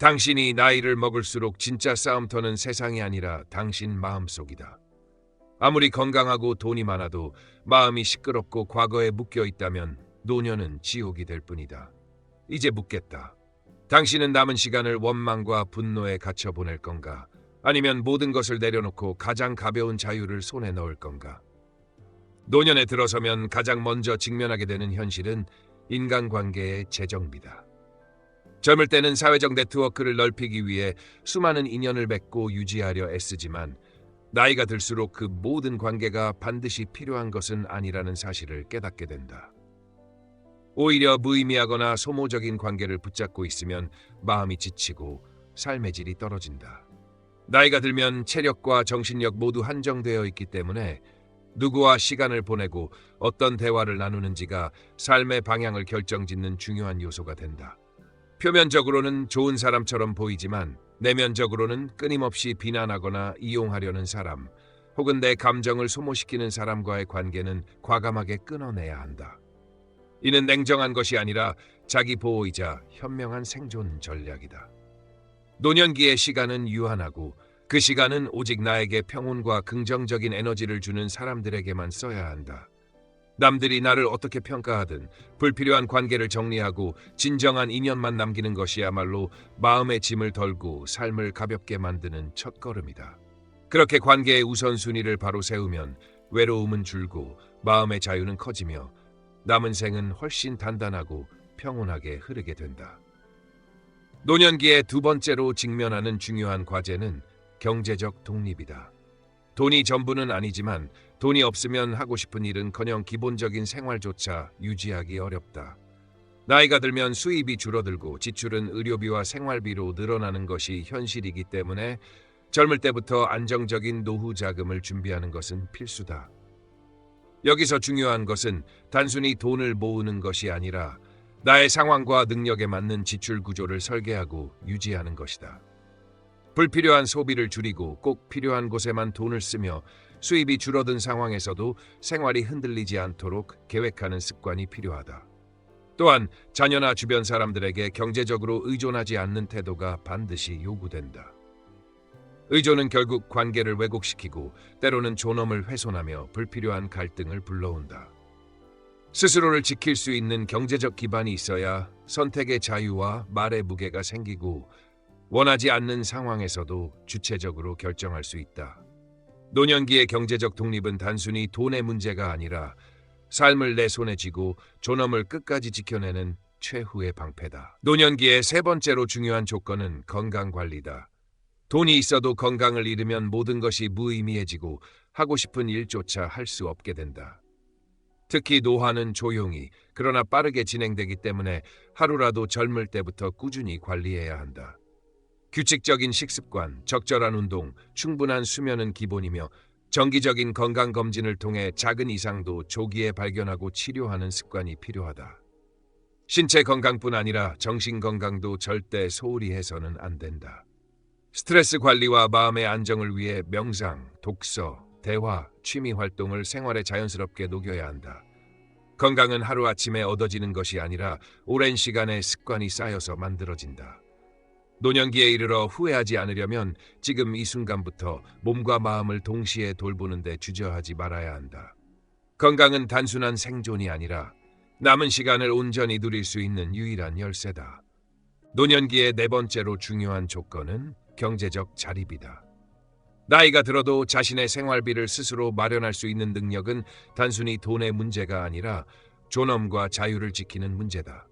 당신이 나이를 먹을수록 진짜 싸움터는 세상이 아니라 당신 마음속이다. 아무리 건강하고 돈이 많아도 마음이 시끄럽고 과거에 묶여 있다면 노년은 지옥이 될 뿐이다. 이제 묻겠다. 당신은 남은 시간을 원망과 분노에 갇혀 보낼 건가? 아니면 모든 것을 내려놓고 가장 가벼운 자유를 손에 넣을 건가? 노년에 들어서면 가장 먼저 직면하게 되는 현실은 인간관계의 재정비다. 젊을 때는 사회적 네트워크를 넓히기 위해 수많은 인연을 맺고 유지하려 애쓰지만 나이가 들수록 그 모든 관계가 반드시 필요한 것은 아니라는 사실을 깨닫게 된다. 오히려 무의미하거나 소모적인 관계를 붙잡고 있으면 마음이 지치고 삶의 질이 떨어진다. 나이가 들면 체력과 정신력 모두 한정되어 있기 때문에 누구와 시간을 보내고 어떤 대화를 나누는지가 삶의 방향을 결정짓는 중요한 요소가 된다. 표면적으로는 좋은 사람처럼 보이지만 내면적으로는 끊임없이 비난하거나 이용하려는 사람, 혹은 내 감정을 소모시키는 사람과의 관계는 과감하게 끊어내야 한다. 이는 냉정한 것이 아니라 자기 보호이자 현명한 생존 전략이다. 노년기의 시간은 유한하고 그 시간은 오직 나에게 평온과 긍정적인 에너지를 주는 사람들에게만 써야 한다. 남들이 나를 어떻게 평가하든 불필요한 관계를 정리하고 진정한 인연만 남기는 것이야말로 마음의 짐을 덜고 삶을 가볍게 만드는 첫걸음이다. 그렇게 관계의 우선순위를 바로 세우면 외로움은 줄고 마음의 자유는 커지며 남은 생은 훨씬 단단하고 평온하게 흐르게 된다. 노년기의 두 번째로 직면하는 중요한 과제는 경제적 독립이다. 돈이 전부는 아니지만 돈이 없으면 하고 싶은 일은커녕 기본적인 생활조차 유지하기 어렵다. 나이가 들면 수입이 줄어들고 지출은 의료비와 생활비로 늘어나는 것이 현실이기 때문에 젊을 때부터 안정적인 노후 자금을 준비하는 것은 필수다. 여기서 중요한 것은 단순히 돈을 모으는 것이 아니라 나의 상황과 능력에 맞는 지출 구조를 설계하고 유지하는 것이다. 불필요한 소비를 줄이고 꼭 필요한 곳에만 돈을 쓰며 수입이 줄어든 상황에서도 생활이 흔들리지 않도록 계획하는 습관이 필요하다. 또한 자녀나 주변 사람들에게 경제적으로 의존하지 않는 태도가 반드시 요구된다. 의존은 결국 관계를 왜곡시키고 때로는 존엄을 훼손하며 불필요한 갈등을 불러온다. 스스로를 지킬 수 있는 경제적 기반이 있어야 선택의 자유와 말의 무게가 생기고 원하지 않는 상황에서도 주체적으로 결정할 수 있다. 노년기의 경제적 독립은 단순히 돈의 문제가 아니라 삶을 내 손에 쥐고 존엄을 끝까지 지켜내는 최후의 방패다. 노년기의 세 번째로 중요한 조건은 건강관리다. 돈이 있어도 건강을 잃으면 모든 것이 무의미해지고 하고 싶은 일조차 할 수 없게 된다. 특히 노화는 조용히 그러나 빠르게 진행되기 때문에 하루라도 젊을 때부터 꾸준히 관리해야 한다. 규칙적인 식습관, 적절한 운동, 충분한 수면은 기본이며 정기적인 건강검진을 통해 작은 이상도 조기에 발견하고 치료하는 습관이 필요하다. 신체 건강뿐 아니라 정신 건강도 절대 소홀히 해서는 안 된다. 스트레스 관리와 마음의 안정을 위해 명상, 독서, 대화, 취미 활동을 생활에 자연스럽게 녹여야 한다. 건강은 하루아침에 얻어지는 것이 아니라 오랜 시간의 습관이 쌓여서 만들어진다. 노년기에 이르러 후회하지 않으려면 지금 이 순간부터 몸과 마음을 동시에 돌보는 데 주저하지 말아야 한다. 건강은 단순한 생존이 아니라 남은 시간을 온전히 누릴 수 있는 유일한 열쇠다. 노년기의 네 번째로 중요한 조건은 경제적 자립이다. 나이가 들어도 자신의 생활비를 스스로 마련할 수 있는 능력은 단순히 돈의 문제가 아니라 존엄과 자유를 지키는 문제다.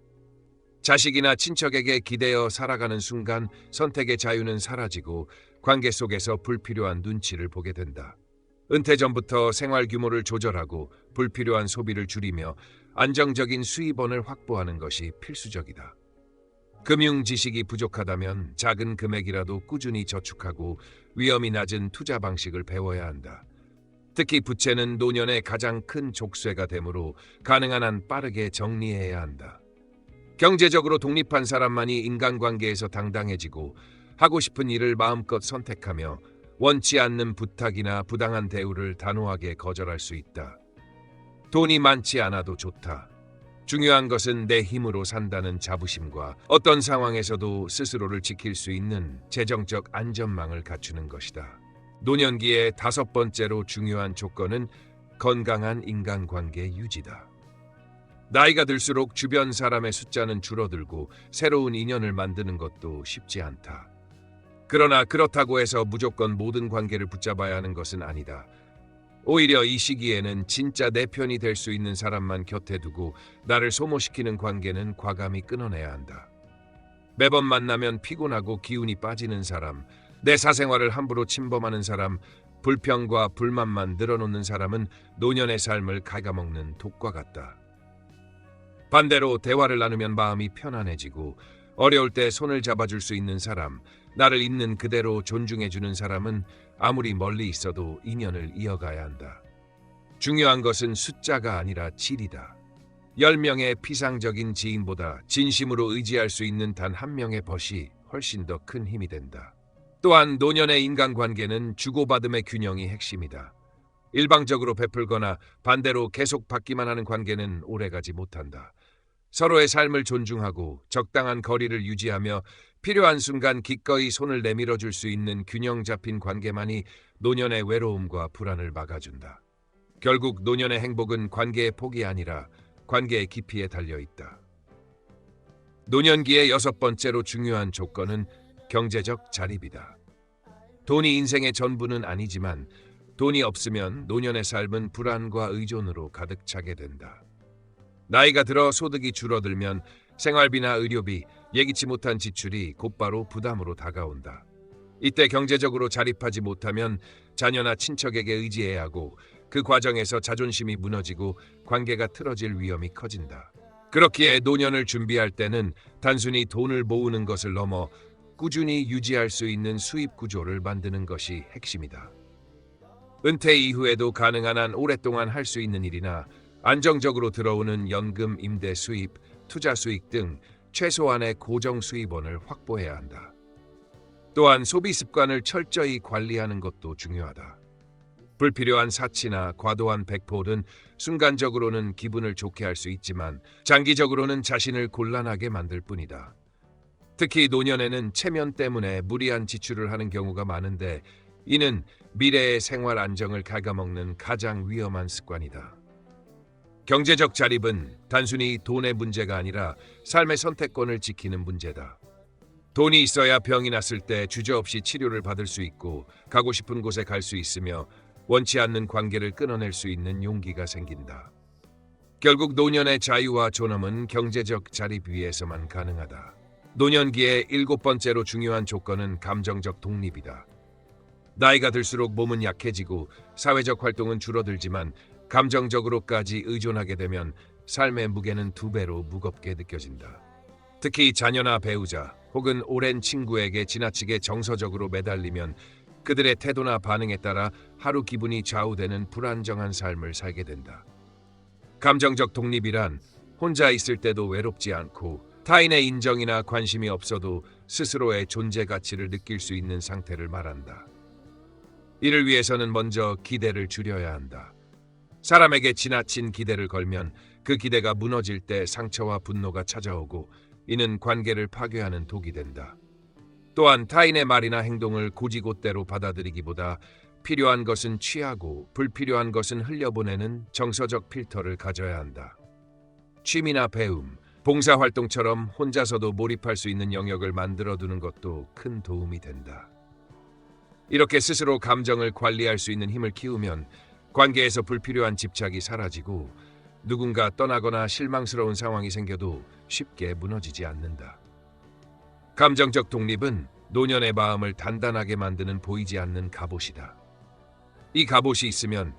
자식이나 친척에게 기대어 살아가는 순간 선택의 자유는 사라지고 관계 속에서 불필요한 눈치를 보게 된다. 은퇴 전부터 생활 규모를 조절하고 불필요한 소비를 줄이며 안정적인 수입원을 확보하는 것이 필수적이다. 금융 지식이 부족하다면 작은 금액이라도 꾸준히 저축하고 위험이 낮은 투자 방식을 배워야 한다. 특히 부채는 노년의 가장 큰 족쇄가 되므로 가능한 한 빠르게 정리해야 한다. 경제적으로 독립한 사람만이 인간관계에서 당당해지고 하고 싶은 일을 마음껏 선택하며 원치 않는 부탁이나 부당한 대우를 단호하게 거절할 수 있다. 돈이 많지 않아도 좋다. 중요한 것은 내 힘으로 산다는 자부심과 어떤 상황에서도 스스로를 지킬 수 있는 재정적 안전망을 갖추는 것이다. 노년기의 다섯 번째로 중요한 조건은 건강한 인간관계 유지다. 나이가 들수록 주변 사람의 숫자는 줄어들고 새로운 인연을 만드는 것도 쉽지 않다. 그러나 그렇다고 해서 무조건 모든 관계를 붙잡아야 하는 것은 아니다. 오히려 이 시기에는 진짜 내 편이 될 수 있는 사람만 곁에 두고 나를 소모시키는 관계는 과감히 끊어내야 한다. 매번 만나면 피곤하고 기운이 빠지는 사람, 내 사생활을 함부로 침범하는 사람, 불평과 불만만 늘어놓는 사람은 노년의 삶을 갉아먹는 독과 같다. 반대로 대화를 나누면 마음이 편안해지고 어려울 때 손을 잡아줄 수 있는 사람, 나를 있는 그대로 존중해주는 사람은 아무리 멀리 있어도 인연을 이어가야 한다. 중요한 것은 숫자가 아니라 질이다. 10명의 피상적인 지인보다 진심으로 의지할 수 있는 단 한 명의 벗이 훨씬 더 큰 힘이 된다. 또한 노년의 인간관계는 주고받음의 균형이 핵심이다. 일방적으로 베풀거나 반대로 계속 받기만 하는 관계는 오래가지 못한다. 서로의 삶을 존중하고 적당한 거리를 유지하며 필요한 순간 기꺼이 손을 내밀어 줄 수 있는 균형 잡힌 관계만이 노년의 외로움과 불안을 막아준다. 결국 노년의 행복은 관계의 폭이 아니라 관계의 깊이에 달려 있다. 노년기의 여섯 번째로 중요한 조건은 경제적 자립이다. 돈이 인생의 전부는 아니지만 돈이 없으면 노년의 삶은 불안과 의존으로 가득 차게 된다. 나이가 들어 소득이 줄어들면 생활비나 의료비, 예기치 못한 지출이 곧바로 부담으로 다가온다. 이때 경제적으로 자립하지 못하면 자녀나 친척에게 의지해야 하고 그 과정에서 자존심이 무너지고 관계가 틀어질 위험이 커진다. 그렇기에 노년을 준비할 때는 단순히 돈을 모으는 것을 넘어 꾸준히 유지할 수 있는 수입 구조를 만드는 것이 핵심이다. 은퇴 이후에도 가능한 한 오랫동안 할 수 있는 일이나 안정적으로 들어오는 연금, 임대 수입, 투자 수익 등 최소한의 고정 수입원을 확보해야 한다. 또한 소비 습관을 철저히 관리하는 것도 중요하다. 불필요한 사치나 과도한 백포는 순간적으로는 기분을 좋게 할 수 있지만 장기적으로는 자신을 곤란하게 만들 뿐이다. 특히 노년에는 체면 때문에 무리한 지출을 하는 경우가 많은데 이는 미래의 생활 안정을 갉아먹는 가장 위험한 습관이다. 경제적 자립은 단순히 돈의 문제가 아니라 삶의 선택권을 지키는 문제다. 돈이 있어야 병이 났을 때 주저없이 치료를 받을 수 있고 가고 싶은 곳에 갈 수 있으며 원치 않는 관계를 끊어낼 수 있는 용기가 생긴다. 결국 노년의 자유와 존엄은 경제적 자립 위에서만 가능하다. 노년기의 일곱 번째로 중요한 조건은 감정적 독립이다. 나이가 들수록 몸은 약해지고 사회적 활동은 줄어들지만 감정적으로까지 의존하게 되면 삶의 무게는 두 배로 무겁게 느껴진다. 특히 자녀나 배우자 혹은 오랜 친구에게 지나치게 정서적으로 매달리면 그들의 태도나 반응에 따라 하루 기분이 좌우되는 불안정한 삶을 살게 된다. 감정적 독립이란 혼자 있을 때도 외롭지 않고 타인의 인정이나 관심이 없어도 스스로의 존재 가치를 느낄 수 있는 상태를 말한다. 이를 위해서는 먼저 기대를 줄여야 한다. 사람에게 지나친 기대를 걸면 그 기대가 무너질 때 상처와 분노가 찾아오고 이는 관계를 파괴하는 독이 된다. 또한 타인의 말이나 행동을 곧이곧대로 받아들이기보다 필요한 것은 취하고 불필요한 것은 흘려보내는 정서적 필터를 가져야 한다. 취미나 배움, 봉사활동처럼 혼자서도 몰입할 수 있는 영역을 만들어두는 것도 큰 도움이 된다. 이렇게 스스로 감정을 관리할 수 있는 힘을 키우면 관계에서 불필요한 집착이 사라지고 누군가 떠나거나 실망스러운 상황이 생겨도 쉽게 무너지지 않는다. 감정적 독립은 노년의 마음을 단단하게 만드는 보이지 않는 갑옷이다. 이 갑옷이 있으면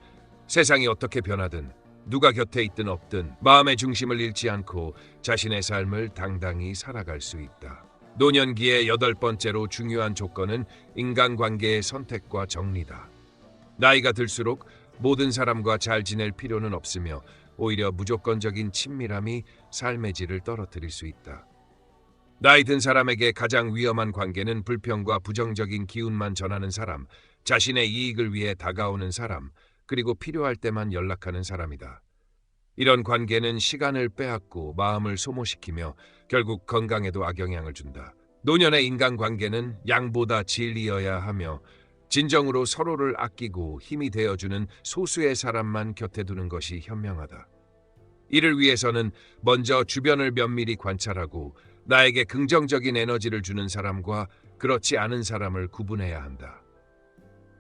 세상이 어떻게 변하든 누가 곁에 있든 없든 마음의 중심을 잃지 않고 자신의 삶을 당당히 살아갈 수 있다. 노년기의 여덟 번째로 중요한 조건은 인간관계의 선택과 정리다. 나이가 들수록 모든 사람과 잘 지낼 필요는 없으며 오히려 무조건적인 친밀함이 삶의 질을 떨어뜨릴 수 있다. 나이 든 사람에게 가장 위험한 관계는 불평과 부정적인 기운만 전하는 사람, 자신의 이익을 위해 다가오는 사람, 그리고 필요할 때만 연락하는 사람이다. 이런 관계는 시간을 빼앗고 마음을 소모시키며 결국 건강에도 악영향을 준다. 노년의 인간관계는 양보다 진리여야 하며 진정으로 서로를 아끼고 힘이 되어주는 소수의 사람만 곁에 두는 것이 현명하다. 이를 위해서는 먼저 주변을 면밀히 관찰하고 나에게 긍정적인 에너지를 주는 사람과 그렇지 않은 사람을 구분해야 한다.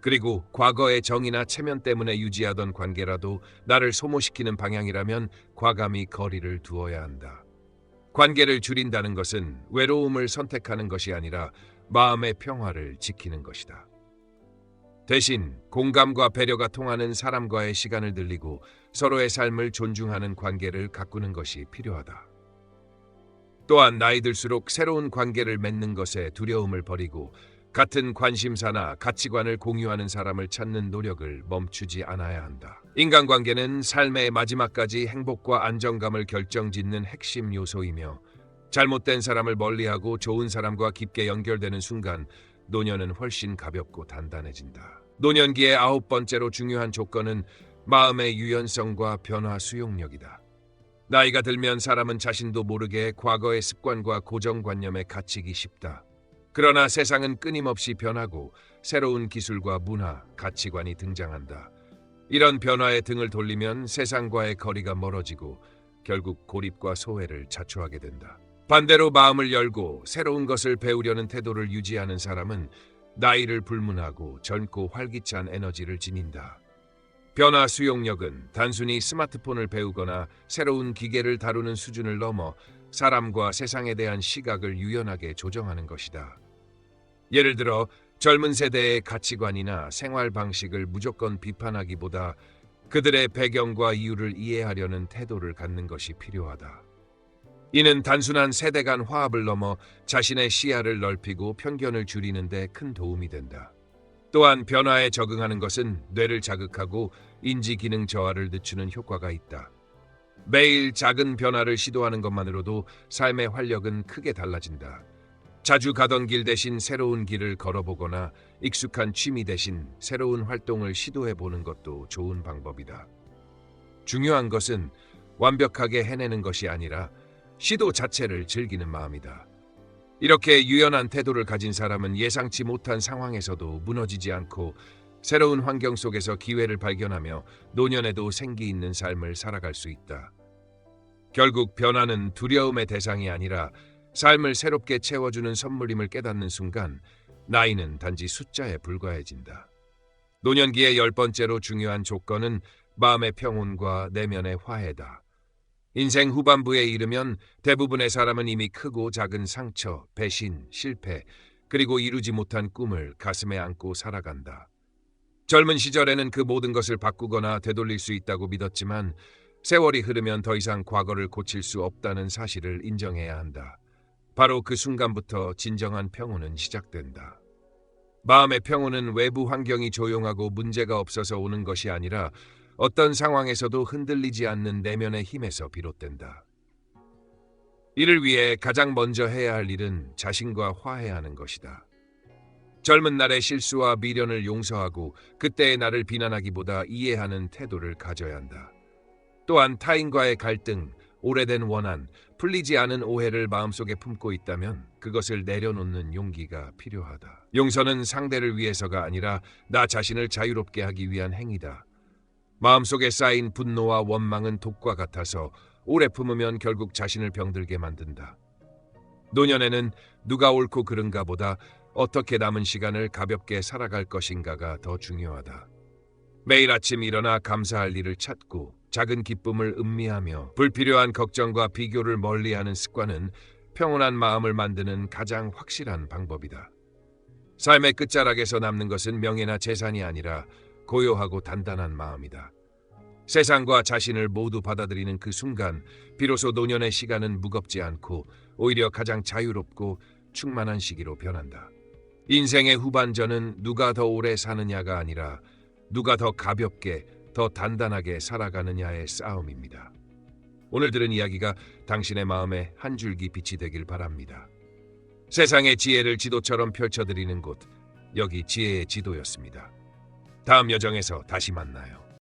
그리고 과거의 정이나 체면 때문에 유지하던 관계라도 나를 소모시키는 방향이라면 과감히 거리를 두어야 한다. 관계를 줄인다는 것은 외로움을 선택하는 것이 아니라 마음의 평화를 지키는 것이다. 대신 공감과 배려가 통하는 사람과의 시간을 늘리고 서로의 삶을 존중하는 관계를 가꾸는 것이 필요하다. 또한 나이 들수록 새로운 관계를 맺는 것에 두려움을 버리고 같은 관심사나 가치관을 공유하는 사람을 찾는 노력을 멈추지 않아야 한다. 인간관계는 삶의 마지막까지 행복과 안정감을 결정짓는 핵심 요소이며 잘못된 사람을 멀리하고 좋은 사람과 깊게 연결되는 순간 노년은 훨씬 가볍고 단단해진다. 노년기의 9번째로 중요한 조건은 마음의 유연성과 변화 수용력이다. 나이가 들면 사람은 자신도 모르게 과거의 습관과 고정관념에 갇히기 쉽다. 그러나 세상은 끊임없이 변하고 새로운 기술과 문화, 가치관이 등장한다. 이런 변화에 등을 돌리면 세상과의 거리가 멀어지고 결국 고립과 소외를 자초하게 된다. 반대로 마음을 열고 새로운 것을 배우려는 태도를 유지하는 사람은 나이를 불문하고 젊고 활기찬 에너지를 지닌다. 변화 수용력은 단순히 스마트폰을 배우거나 새로운 기계를 다루는 수준을 넘어 사람과 세상에 대한 시각을 유연하게 조정하는 것이다. 예를 들어 젊은 세대의 가치관이나 생활 방식을 무조건 비판하기보다 그들의 배경과 이유를 이해하려는 태도를 갖는 것이 필요하다. 이는 단순한 세대 간 화합을 넘어 자신의 시야를 넓히고 편견을 줄이는 데 큰 도움이 된다. 또한 변화에 적응하는 것은 뇌를 자극하고 인지 기능 저하를 늦추는 효과가 있다. 매일 작은 변화를 시도하는 것만으로도 삶의 활력은 크게 달라진다. 자주 가던 길 대신 새로운 길을 걸어보거나 익숙한 취미 대신 새로운 활동을 시도해보는 것도 좋은 방법이다. 중요한 것은 완벽하게 해내는 것이 아니라 시도 자체를 즐기는 마음이다. 이렇게 유연한 태도를 가진 사람은 예상치 못한 상황에서도 무너지지 않고 새로운 환경 속에서 기회를 발견하며 노년에도 생기 있는 삶을 살아갈 수 있다. 결국 변화는 두려움의 대상이 아니라 삶을 새롭게 채워주는 선물임을 깨닫는 순간 나이는 단지 숫자에 불과해진다. 노년기의 10번째로 중요한 조건은 마음의 평온과 내면의 화해다. 인생 후반부에 이르면 대부분의 사람은 이미 크고 작은 상처, 배신, 실패, 그리고 이루지 못한 꿈을 가슴에 안고 살아간다. 젊은 시절에는 그 모든 것을 바꾸거나 되돌릴 수 있다고 믿었지만 세월이 흐르면 더 이상 과거를 고칠 수 없다는 사실을 인정해야 한다. 바로 그 순간부터 진정한 평온은 시작된다. 마음의 평온은 외부 환경이 조용하고 문제가 없어서 오는 것이 아니라 어떤 상황에서도 흔들리지 않는 내면의 힘에서 비롯된다. 이를 위해 가장 먼저 해야 할 일은 자신과 화해하는 것이다. 젊은 날의 실수와 미련을 용서하고 그때의 나를 비난하기보다 이해하는 태도를 가져야 한다. 또한 타인과의 갈등, 오래된 원한, 풀리지 않은 오해를 마음속에 품고 있다면 그것을 내려놓는 용기가 필요하다. 용서는 상대를 위해서가 아니라 나 자신을 자유롭게 하기 위한 행위다. 마음속에 쌓인 분노와 원망은 독과 같아서 오래 품으면 결국 자신을 병들게 만든다. 노년에는 누가 옳고 그른가 보다 어떻게 남은 시간을 가볍게 살아갈 것인가가 더 중요하다. 매일 아침 일어나 감사할 일을 찾고 작은 기쁨을 음미하며 불필요한 걱정과 비교를 멀리하는 습관은 평온한 마음을 만드는 가장 확실한 방법이다. 삶의 끝자락에서 남는 것은 명예나 재산이 아니라 고요하고 단단한 마음이다. 세상과 자신을 모두 받아들이는 그 순간 비로소 노년의 시간은 무겁지 않고 오히려 가장 자유롭고 충만한 시기로 변한다. 인생의 후반전은 누가 더 오래 사느냐가 아니라 누가 더 가볍게, 더 단단하게 살아가느냐의 싸움입니다. 오늘 들은 이야기가 당신의 마음에 한 줄기 빛이 되길 바랍니다. 세상의 지혜를 지도처럼 펼쳐드리는 곳, 여기 지혜의 지도였습니다. 다음 여정에서 다시 만나요.